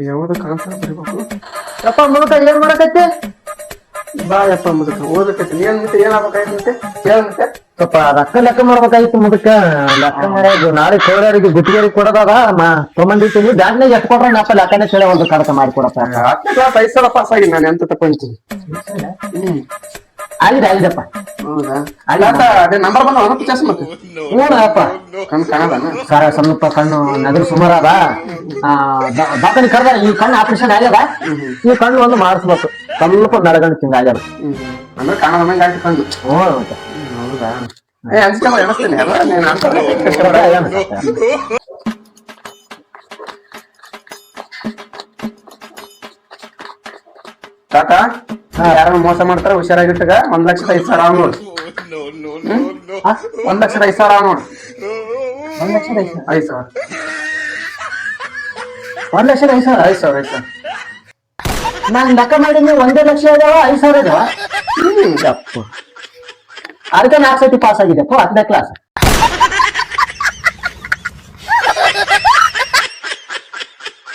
ಯಾವ್ದು ಕಾನ್ಸರ್ ಬರಿಬೇಕು. ಯಪ್ಪ ಮುದುಕ ಏನ್ ಮಾಡಕತ್ತಿ? ಬಾ ಯಪ್ಪ ಮುದುಕ ಓದಕತ್ತಿ. ಏನ್ ಮತ್ತೆ ಏನಾಗ್ಬೇಕಾಯ್ತು ಮತ್ತೆ ಹೇಳ ಮತ್ತೆ. ಸ್ವಲ್ಪ ರೊಕ್ಕ ಲೆಕ್ಕ ಮಾಡ್ಬೇಕಾಗಿತ್ತು ಮುದುಕ. ಲೆಕ್ಕ ಮಾಡೋದು ನಾಳೆ ಕೋಡರಿಗೆ ಗುತ್ತಿಗೆರಿಗೆ ಕೊಡೋದಾಗ ತೊಗೊಂಡಿರ್ತೀನಿ. ಬ್ಯಾಂಕ್ನಾಗ ಎಷ್ಟು ಕೊಟ್ರೆ ನಪ್ಪ ಲೆಕ್ಕನೇ ಕೇಳಿ ಒಂದು ಕಡತ ಮಾಡಿ ಕೊಡಪ್ಪ. 10ನೇ ಕ್ಲಾಸ್ 5 ಸಲ ಪಾಸ್ ಆಗಿ ನಾನು ಎಂತ ತಕೊಂತೀನಿ. ಆಗಿದಪ್ಪ. ಹೌದಾ ಅಲ್ಲ ಅದೇ ನಂಬರ್ ಬಂದ ಅವನಪ್ಪ ಚಸ್ಮಕ್ಕೆ. ಅಪ್ಪ ಕಣ್ ಕಾಣದಾನ ಸರ ಸ್ವಲ್ಪ ಕಣ್ಣು ನಗರು ಸುಮಾರು ಅದ. ಬಾಕನಿ ಕರ್ದ ಈ ಕಣ್ಣು ಆಪರೇಷನ್ ಆಗ್ಯದ. ಈ ಕಣ್ಣು ಒಂದು ಮಾಡಿಸ್ಬೇಕು. ಸ್ವಲ್ಪ ನಡಗಂಡು ತಿಂಗ ಆಗ್ಯದ. ಅಂದ್ರೆ ಕಾಣದಂಗ ಆಯ್ತು ಕಂಡು. ಹೌದಾ ಅನ್ಸ್ಕೊಂಡ ಎಣಿಸ್ತೇನೆ ಕಾಕ. ಯಾರು ಮೋಸ ಮಾಡ್ತಾರ ಹುಷಾರಾಗಿಟ್ಟಗ. 1,05,000 ಅವ್ ನೋಡು. 1,05,000 ಅವ್ ನೋಡು. 1,05,000 5,000 ನಾನ್ ಲೆಕ್ಕ ಮಾಡಿದ್ನಿ 1,00,000 ಇದಾವ 5,000 ಇದಾವ. ಅದಕ್ಕೆ 4 ಸತಿ ಪಾಸ್ ಆಗಿದೆಪ್ಪ 10ನೇ ಕ್ಲಾಸ್.